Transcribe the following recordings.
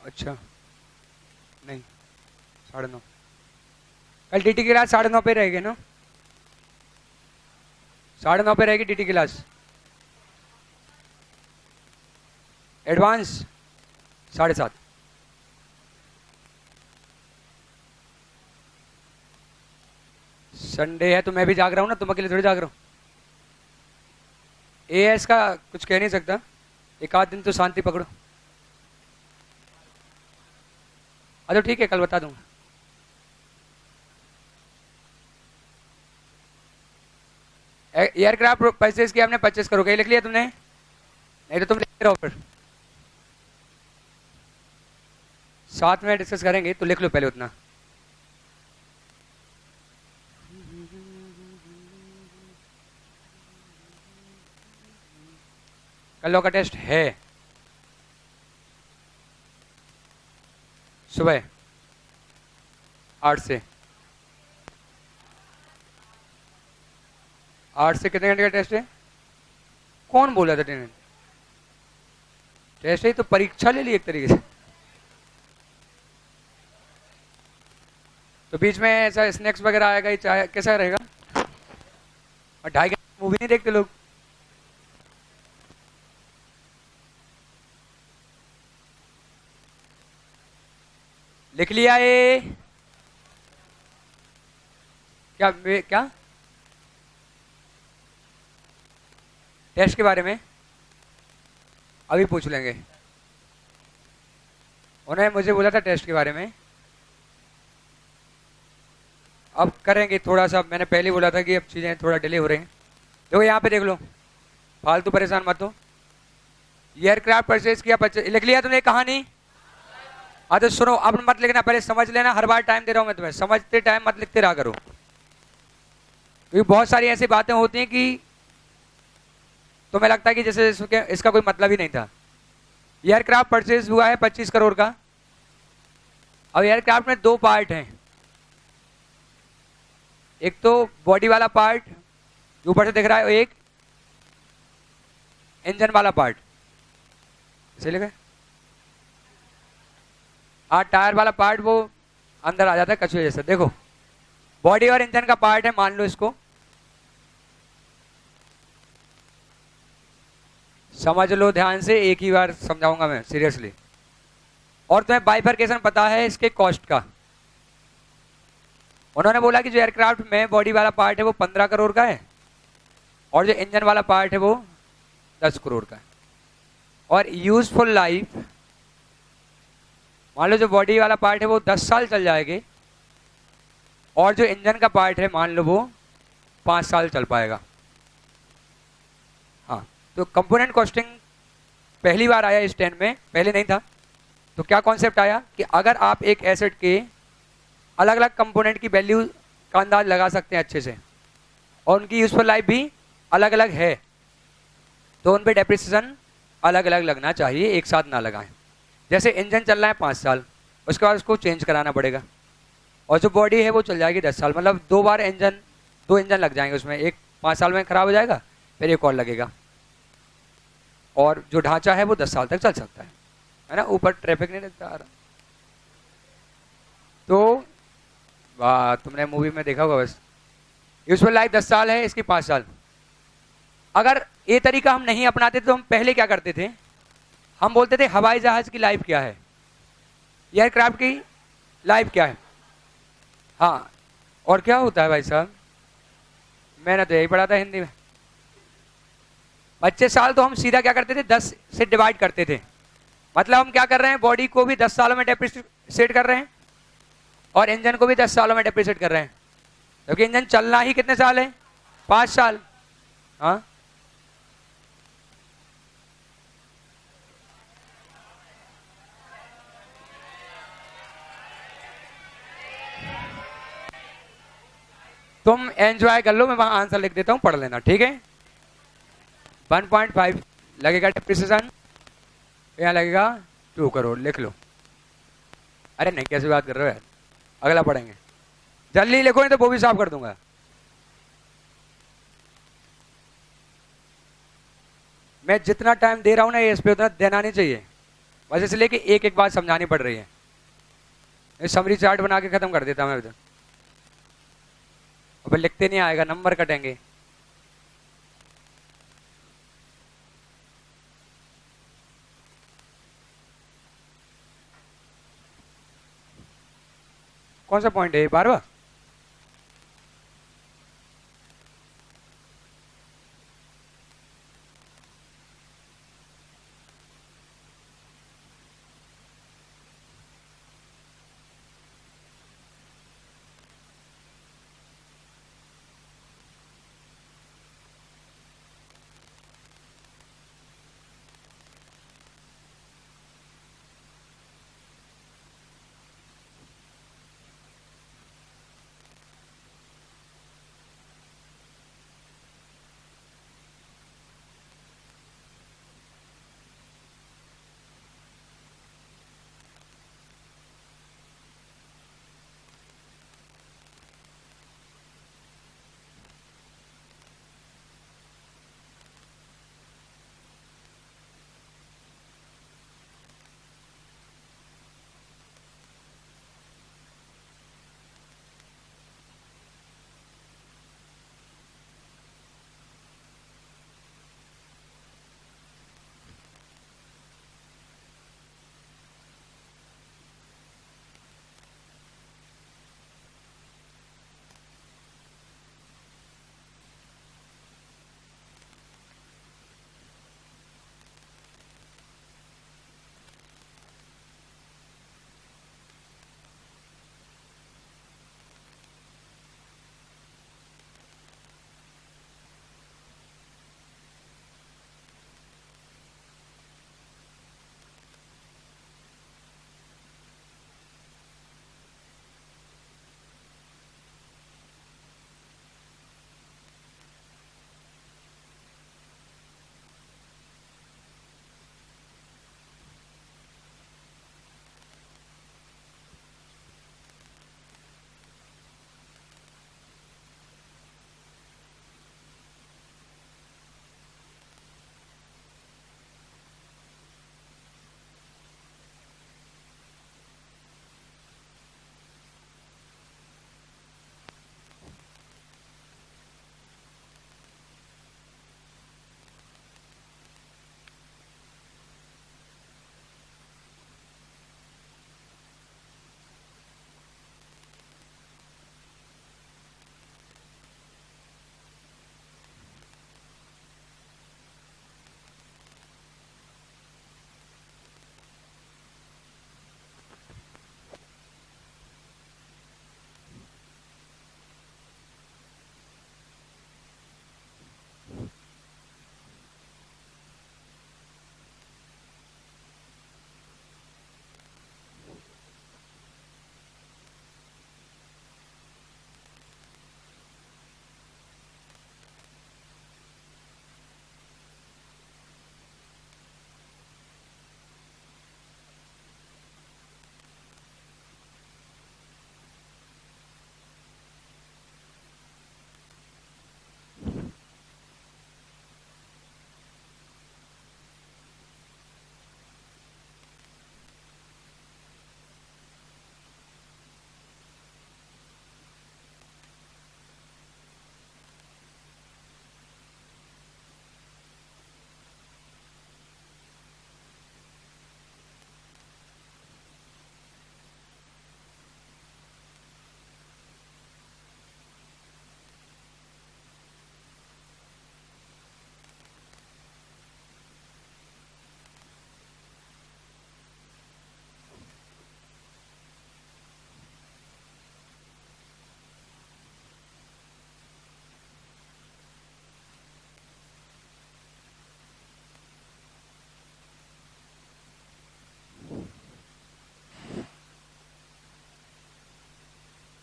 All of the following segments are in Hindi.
अच्छा, नहीं, 9:30। कल डीटी की क्लास 9:30 पे रहेगी ना? 9:30 पे रहेगी डीटी की क्लास। एडवांस 7:30। संडे है तो मैं भी जाग रहा हूँ ना, तुम अकेले थोड़ी जाग रहा हूँ। एएस का कुछ कह नहीं सकता, एक आध दिन तो शांति पकड़ो। अच्छा ठीक है, कल बता दूंगा। एयरक्राफ्ट परचेज किया हमने 25 करोड़ का, लिख लिया तुमने? नहीं तो तुम लिख रहो फिर, साथ में डिस्कस करेंगे, तो लिख लो पहले उतना। कल लॉ का टेस्ट है सुबह 8 से। 8 से कितने घंटे का टेस्ट है? कौन बोला था टेस्ट? टेस्ट है तो परीक्षा ले ली एक तरीके से। तो बीच में ऐसा स्नैक्स वगैरह आएगा, ये चाहे कैसा रहेगा? और 2.5 घंटे मूवी नहीं देखते लोग? लिख लिया ये? क्या टेस्ट के बारे में अभी पूछ लेंगे। उन्होंने मुझे बोला था टेस्ट के बारे में, अब करेंगे थोड़ा सा। मैंने पहले बोला था कि अब चीज़ें थोड़ा डिले हो रही हैं। देखो यहाँ पे देख लो, फालतू परेशान मत हो। एयरक्राफ्ट परचेज किया, लिख लिया तुमने कहानी? हाँ तो सुनो, अब मत लिखना, पहले समझ लेना। हर बार टाइम दे रहा हूँ मैं तुम्हें, समझते टाइम मत लिखते रहा करो, क्योंकि बहुत सारी ऐसी बातें होती हैं कि तुम्हें लगता है कि जैसे इसका कोई मतलब ही नहीं था। एयरक्राफ्ट परचेज हुआ है 25 करोड़ का। अब एयरक्राफ्ट में 2 पार्ट हैं, एक तो बॉडी वाला पार्ट जो ऊपर से दिख रहा है, एक इंजन वाला पार्ट। इसे लिखे, हाँ, टायर वाला पार्ट वो अंदर आ जाता है कछुए जैसा। देखो, बॉडी और इंजन का पार्ट है, मान लो इसको। समझ लो ध्यान से, एक ही बार समझाऊंगा मैं सीरियसली। और तुम्हें बाइफरकेशन पता है इसके कॉस्ट का? उन्होंने बोला कि जो एयरक्राफ्ट में बॉडी वाला पार्ट है वो 15 करोड़ का है, और जो इंजन वाला पार्ट है वो 10 करोड़ का है। और यूजफुल लाइफ, मान लो जो बॉडी वाला पार्ट है वो 10 साल चल जाएगी, और जो इंजन का पार्ट है मान लो वो 5 साल चल पाएगा। हाँ, तो कंपोनेंट कॉस्टिंग पहली बार आया इस 10 में, पहले नहीं था। तो क्या कॉन्सेप्ट आया कि अगर आप एक एसेट के अलग अलग कंपोनेंट की वैल्यू का अंदाज लगा सकते हैं अच्छे से, और उनकी यूजफुल लाइफ भी अलग अलग है, तो उन पे डेप्रिसिएशन अलग अलग लगना चाहिए, एक साथ ना लगाएं। जैसे इंजन चल रहा है 5 साल, उसके बाद उसको चेंज कराना पड़ेगा, और जो बॉडी है वो चल जाएगी 10 साल। मतलब 2 बार इंजन, 2 इंजन लग जाएंगे उसमें, एक 5 साल में खराब हो जाएगा, फिर एक और लगेगा। और जो ढांचा है वो 10 साल तक चल सकता है ना? ऊपर ट्रैफिक नहीं लगता आ रहा तो वाह, तुमने मूवी में देखा होगा बस। यूजफुल लाइफ 10 साल है, इसकी 5 साल। अगर ये तरीका हम नहीं अपनाते तो हम पहले क्या करते थे? हम बोलते थे हवाई जहाज की लाइफ क्या है, एयरक्राफ्ट की लाइफ क्या है। हाँ, और क्या होता है भाई साहब? मैंने तो यही पढ़ा था हिंदी में। 25 साल तो हम सीधा क्या करते थे, 10 से डिवाइड करते थे। मतलब हम क्या कर रहे हैं, बॉडी को भी 10 सालों में डेप्रिसिएट कर रहे हैं, और इंजन को भी 10 सालों में डेप्रिसिएट कर रहे हैं, क्योंकि इंजन चलना ही कितने साल है? 5 साल। हाँ, तुम एंजॉय कर लो, मैं वहां आंसर लिख देता हूं, पढ़ लेना, ठीक है? 1.5 लगेगा डेप्रिसिएशन, यहाँ लगेगा 2 करोड़, लिख लो। अरे नहीं, कैसे बात कर रहे हो यार, अगला पढ़ेंगे, जल्दी लिखो नहीं तो वो भी साफ कर दूंगा। मैं जितना टाइम दे रहा हूं ना इस पे, उतना देना नहीं चाहिए। बस इसलिए कि एक एक बात समझानी पड़ रही है। ये समरी चार्ट बना के खत्म कर देता मैं उधर, अब लिखते नहीं आएगा, नंबर कटेंगे। कौन सा पॉइंट है, 12वां?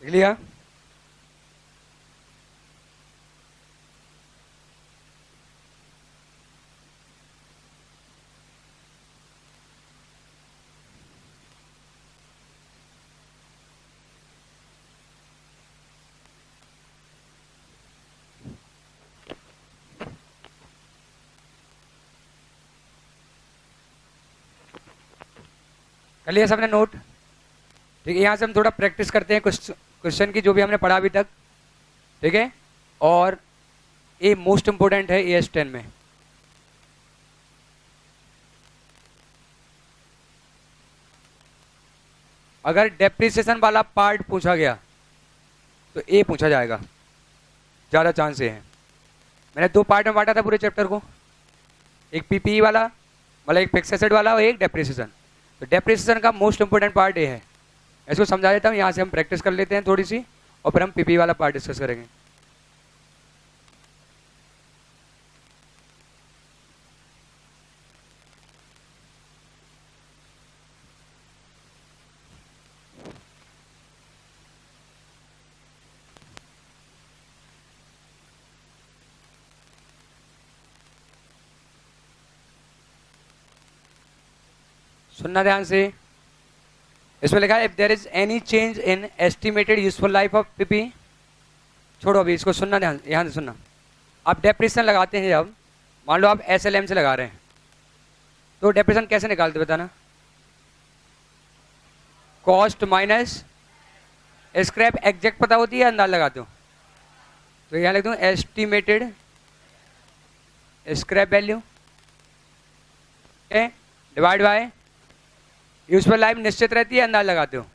लिख लिया? कर लिया सबने नोट? ठीक है, यहाँ से हम थोड़ा प्रैक्टिस करते हैं कुछ क्वेश्चन की जो भी हमने पढ़ा अभी तक, ठीक है। और ये मोस्ट इंपोर्टेंट है AS10 में। अगर डेप्रिसिएशन वाला पार्ट पूछा गया तो A पूछा जाएगा, ज़्यादा चांस है। मैंने 2 पार्ट में बांटा था पूरे चैप्टर को, एक PPE वाला मतलब एक फिक्स एसेट वाला और एक डेप्रिसिएशन। तो डेप्रिसिएशन का मोस्ट इंपोर्टेंट पार्ट ये है, इसको समझा देता हूँ। यहाँ से हम प्रैक्टिस कर लेते हैं थोड़ी सी और फिर हम PPE वाला पार्ट डिस्कस करेंगे। सुनना ध्यान से, इसमें लिखा है if there is any change in estimated useful life of PPE। छोड़ो अभी इसको, सुनना ध्यान, यहाँ से सुनना। आप डेप्रिसिएशन लगाते हैं जब, मान लो आप SLM से लगा रहे हैं, तो डेप्रिसिएशन कैसे निकालते बताना? कॉस्ट माइनस स्क्रैप एग्जैक्ट पता होती है, अंदाज लगाते हो? तो यहाँ लिख दूँ estimated scrap value divide by useful life निश्चित रहती है, अंदाज लगाते हो?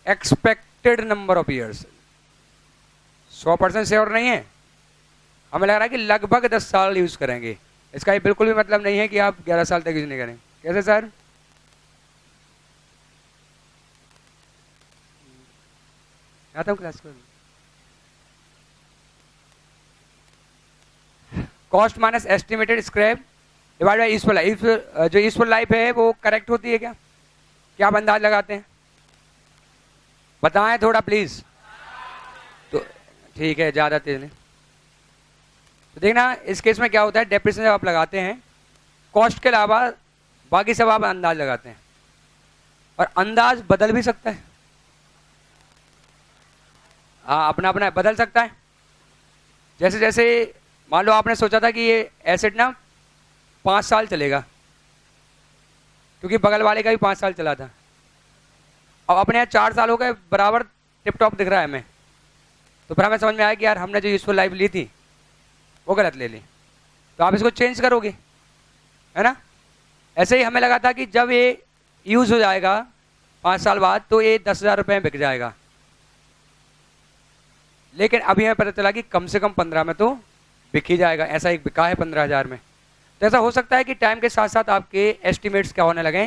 Expected number of years. 100% sure नहीं है, हमें लग रहा है कि लगभग 10 साल यूज करेंगे। इसका ये बिल्कुल भी मतलब नहीं है कि आप 11 साल तक यूज नहीं करेंगे। कैसे सर? आता हूँ क्लास को। Cost minus estimated scrap divide by useful life. जो यूजफुल लाइफ है वो करेक्ट होती है क्या? क्या आप अंदाज लगाते हैं? बताएं थोड़ा प्लीज। तो ठीक है, ज़्यादा तेज नहीं। तो देखना इस केस में क्या होता है, डेप्रिसिएशन जब आप लगाते हैं, कॉस्ट के अलावा बाकी सब आप अंदाज लगाते हैं, और अंदाज बदल भी सकता है। हाँ, अपना अपना बदल सकता है। जैसे जैसे मान लो आपने सोचा था कि ये एसेट ना 5 साल चलेगा, क्योंकि बगल वाले का भी 5 साल चला था। अब अपने यहाँ 4 साल हो गए, बराबर टिप टॉप दिख रहा है हमें। तो फिर हमें समझ में आया कि यार हमने जो यूजफुल लाइफ ली थी वो गलत ले ली, तो आप इसको चेंज करोगे, है ना? ऐसे ही हमें लगा था कि जब ये यूज हो जाएगा 5 साल बाद तो ये 10,000 रुपये में बिक जाएगा, लेकिन अभी हमें पता चला कि कम से कम 15 में तो बिक ही जाएगा। ऐसा एक बिका है 15,000 में। तो ऐसा हो सकता है कि टाइम के साथ साथ आपके एस्टिमेट्स क्या होने लगे,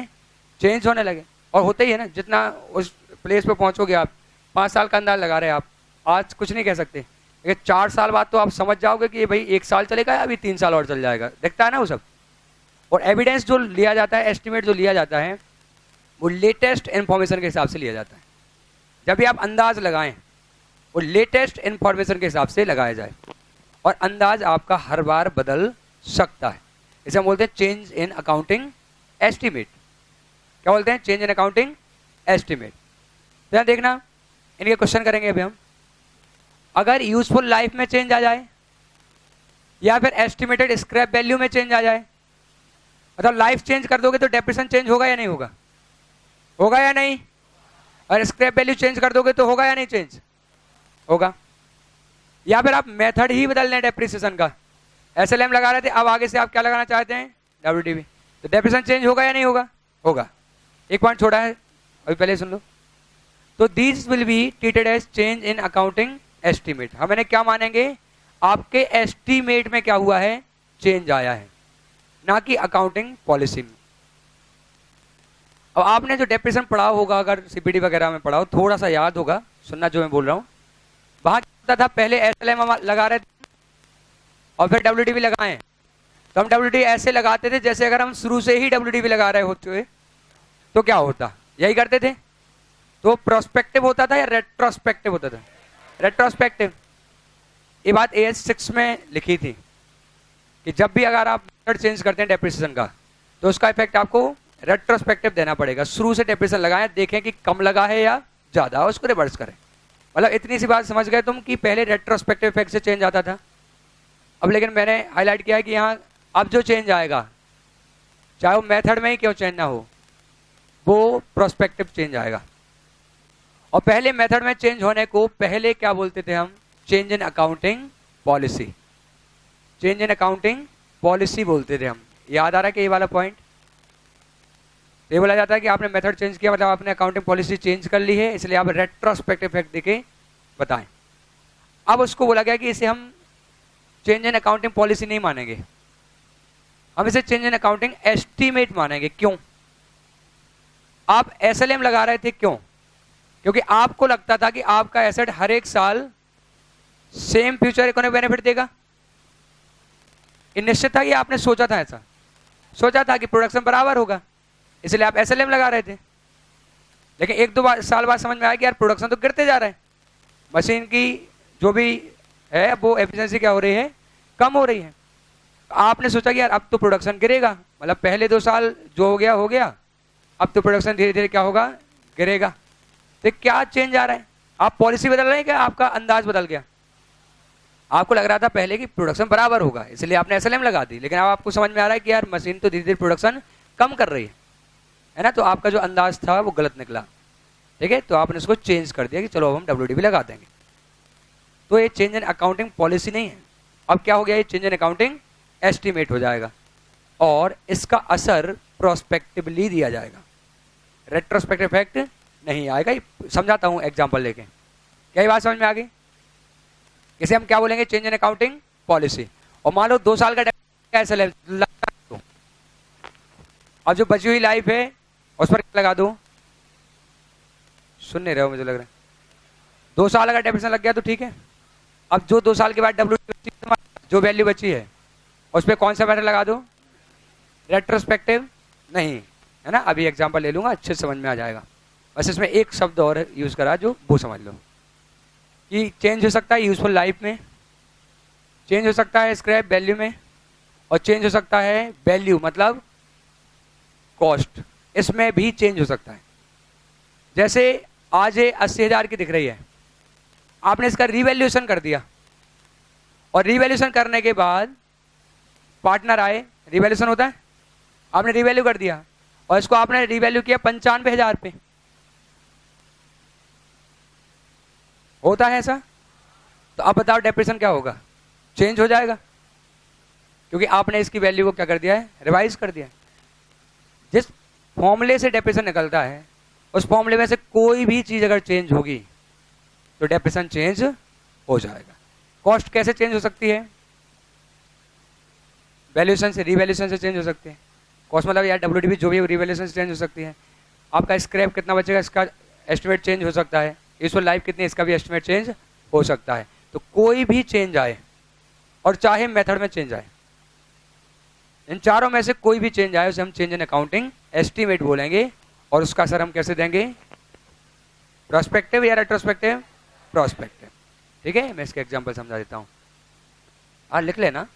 चेंज होने लगे। और होते ही है ना, जितना उस प्लेस पे पहुंचोगे आप, 5 साल का अंदाज लगा रहे हैं आप, आज कुछ नहीं कह सकते, लेकिन 4 साल बाद तो आप समझ जाओगे कि भाई 1 साल चलेगा या अभी 3 साल और चल जाएगा। दिखता है ना वो सब। और एविडेंस जो लिया जाता है, एस्टिमेट जो लिया जाता है, वो लेटेस्ट इन्फॉर्मेशन के हिसाब से लिया जाता है। जब भी आप अंदाज लगाएं, वो लेटेस्ट इन्फॉर्मेशन के हिसाब से लगाया जाए, और अंदाज आपका हर बार बदल सकता है। इसे हम बोलते हैं चेंज इन अकाउंटिंग एस्टिमेट। क्या बोलते हैं? Change in accounting estimate. तो यहाँ देखना, इनके क्वेश्चन करेंगे अभी हम। अगर यूजफुल लाइफ में चेंज आ जाए या फिर एस्टिमेटेड स्क्रैप वैल्यू में चेंज आ जाए, मतलब लाइफ चेंज कर दोगे तो डेप्रिसिएशन चेंज होगा या नहीं होगा? होगा या नहीं? और स्क्रैप वैल्यू चेंज कर दोगे तो होगा या नहीं चेंज? होगा। या फिर आप मेथड ही बदल लें डेप्रिसिएशन का। SLM लगा रहे थे, अब आगे से आप क्या लगाना चाहते हैं? WDV। तो डेप्रिसिएशन चेंज होगा या नहीं होगा? होगा। एक पॉइंट छोड़ा है, अभी पहले सुन लो। तो these will be treated as change in accounting estimate. हम इन्हें क्या मानेंगे? आपके एस्टिमेट में क्या हुआ है? चेंज आया है, ना कि अकाउंटिंग पॉलिसी में। अब आपने जो डेप्रिसिएशन पढ़ा होगा, अगर CPD वगैरह में पढ़ा हो, थोड़ा सा याद होगा, सुनना जो मैं बोल रहा हूँ। वहां क्या था, पहले SLM हम लगा रहे थे और फिर WDV लगाए। तो हम WDV ऐसे लगाते थे जैसे अगर हम शुरू से ही WDV लगा रहे होते तो क्या होता, यही करते थे। तो प्रोस्पेक्टिव होता था या रेट्रोस्पेक्टिव होता था? रेट्रोस्पेक्टिव। ये बात AS6 में लिखी थी कि जब भी अगर आप मेथड चेंज करते हैं डेप्रिसिएशन का, तो उसका इफेक्ट आपको रेट्रोस्पेक्टिव देना पड़ेगा। शुरू से डेप्रिसिएशन लगाएं, देखें कि कम लगा है या ज्यादा, उसको रिवर्स करें। मतलब इतनी सी बात समझ गए तुम कि पहले रेट्रोस्पेक्टिव इफेक्ट से चेंज आता था। अब लेकिन मैंने हाईलाइट किया है कि यहाँ अब जो चेंज आएगा, चाहे वो मेथड में ही क्यों चेंज ना हो, वो प्रोस्पेक्टिव चेंज आएगा। और पहले मेथड में चेंज होने को पहले क्या बोलते थे हम? Change in accounting policy. Change in accounting policy बोलते थे हम। याद आ रहा है कि ये वाला पॉइंट? ये बोला जाता है कि आपने मेथड चेंज किया मतलब आपने अकाउंटिंग पॉलिसी चेंज कर ली है, इसलिए आप रेट्रोस्पेक्टिव इफेक्ट देके बताएं। अब उसको बोला गया कि इसे हम चेंज इन अकाउंटिंग पॉलिसी नहीं मानेंगे, हम इसे चेंज इन अकाउंटिंग एस्टीमेट मानेंगे। क्यों? आप एसएलएम लगा रहे थे, क्यों? क्योंकि आपको लगता था कि आपका एसेट हर एक साल सेम फ्यूचर इकोनॉमिक बेनिफिट देगा। ये निश्चित था कि आपने सोचा था, ऐसा सोचा था कि प्रोडक्शन बराबर होगा, इसलिए आप एसएलएम लगा रहे थे। लेकिन एक दो साल बाद समझ में आया कि यार प्रोडक्शन तो गिरते जा रहा है, मशीन की जो भी है वो एफिशिएंसी क्या हो रही है? कम हो रही है। आपने सोचा कि यार अब तो प्रोडक्शन गिरेगा, मतलब पहले 2 साल जो हो गया, अब तो प्रोडक्शन धीरे धीरे क्या होगा? गिरेगा। तो क्या चेंज आ रहा है? आप पॉलिसी बदल रहे हैं क्या? आपका अंदाज बदल गया। आपको लग रहा था पहले कि प्रोडक्शन बराबर होगा, इसलिए आपने एसएलएम लगा दी, लेकिन अब आपको समझ में आ रहा है कि यार मशीन तो धीरे धीरे प्रोडक्शन कम कर रही है ना? तो आपका जो अंदाज था वो गलत निकला, ठीक है? तो आपने उसको चेंज कर दिया कि चलो अब हम डब्ल्यूडीबी लगा देंगे। तो ये चेंज इन अकाउंटिंग पॉलिसी नहीं है, अब क्या हो गया? ये चेंज इन अकाउंटिंग एस्टीमेट हो जाएगा और इसका असर प्रोस्पेक्टिवली दिया जाएगा, रेट्रोस्पेक्टिव इफेक्ट नहीं आएगा। समझाता हूं एग्जांपल लेके। क्या ये बात समझ में आ गई? इसे हम क्या बोलेंगे? Change in accounting policy. और मान लो 2 साल का ऐसा तो अब जो बची हुई लाइफ है उस पर लगा दो। सुन नहीं रहे हो मुझे लग रहा है। 2 साल अगर डेफिनेशन लग गया तो ठीक है। अब जो 2 साल के बाद डब्ल्यू जो वैल्यू बची है उस पर कौन सा मैटर लगा दो? रेट्रोस्पेक्टिव नहीं, है ना? अभी एग्जांपल ले लूंगा, अच्छे से समझ में आ जाएगा। बस इसमें एक शब्द और यूज करा जो वो समझ लो कि चेंज हो सकता है यूजफुल लाइफ में, चेंज हो सकता है स्क्रैप वैल्यू में, और चेंज हो सकता है वैल्यू मतलब कॉस्ट, इसमें भी चेंज हो सकता है। जैसे आज ये 80,000 की दिख रही है, आपने इसका रिवैल्यूएशन कर दिया और रिवैल्यूएशन करने के बाद पार्टनर आए, रिवैल्यूएशन होता है, आपने रिवैल्यू कर दिया और इसको आपने रिवैल्यू किया 95,000 पे, होता है ऐसा? तो अब बताओ डेप्रिसिएशन क्या होगा? चेंज हो जाएगा, क्योंकि आपने इसकी वैल्यू को क्या कर दिया है? रिवाइज कर दिया है। जिस फॉर्मूले से डेप्रिसिएशन निकलता है उस फॉर्मूले में से कोई भी चीज अगर चेंज होगी तो डेप्रिसिएशन चेंज हो जाएगा। कॉस्ट कैसे चेंज हो सकती है? वैल्यूएशन से, रिवैल्यूएशन से चेंज हो सकती है। कॉस्ट मतलब यार डब्ल्यूडीबी जो भी रिवैल्यूएशन से चेंज हो सकती है। आपका स्क्रैप कितना बचेगा इसका एस्टिमेट चेंज हो सकता है। यूजफुल लाइफ कितनी, इसका भी एस्टिमेट चेंज हो सकता है। तो कोई भी चेंज आए और चाहे मेथड में चेंज आए, इन चारों में से कोई भी चेंज आए उसे हम चेंज इन अकाउंटिंग एस्टीमेट बोलेंगे। और उसका असर हम कैसे देंगे? प्रोस्पेक्टिव या रेट्रोस्पेक्टिव? प्रोस्पेक्टिव। ठीक है, मैं इसका एग्जांपल समझा देता हूं। लिख लेना,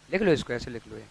लिख लो इसको, ऐसे लिख लो।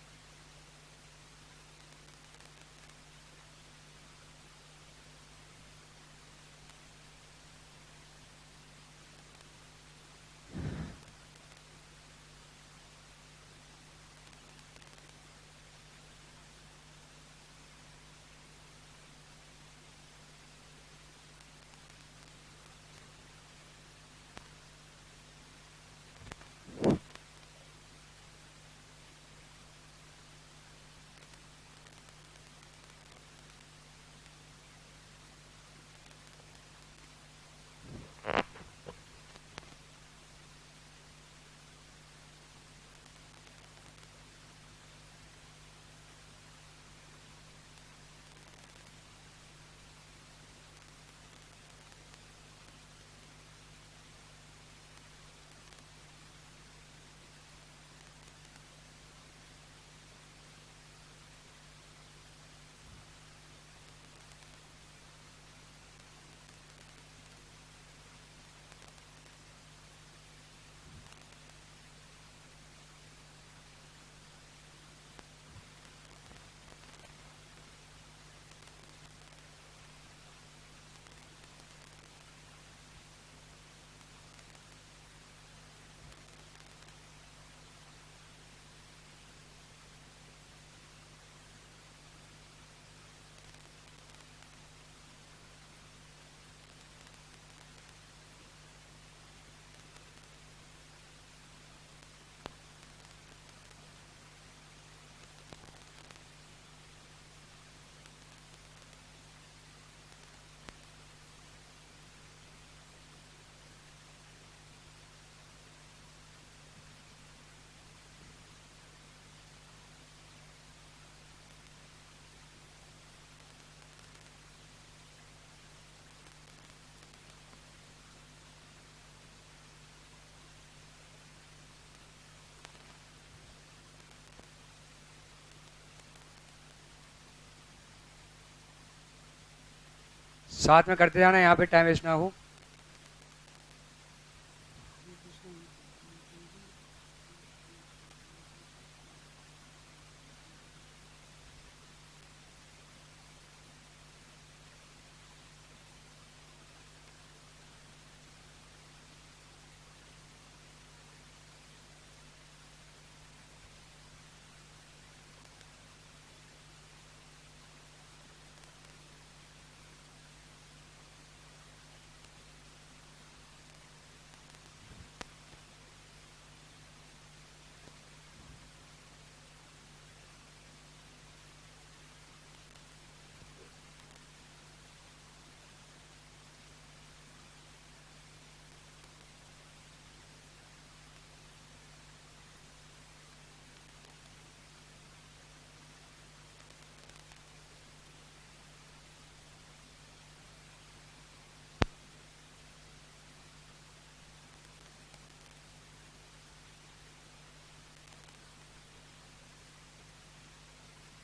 साथ में करते जाना, यहाँ पे टाइम वेस्ट ना हो।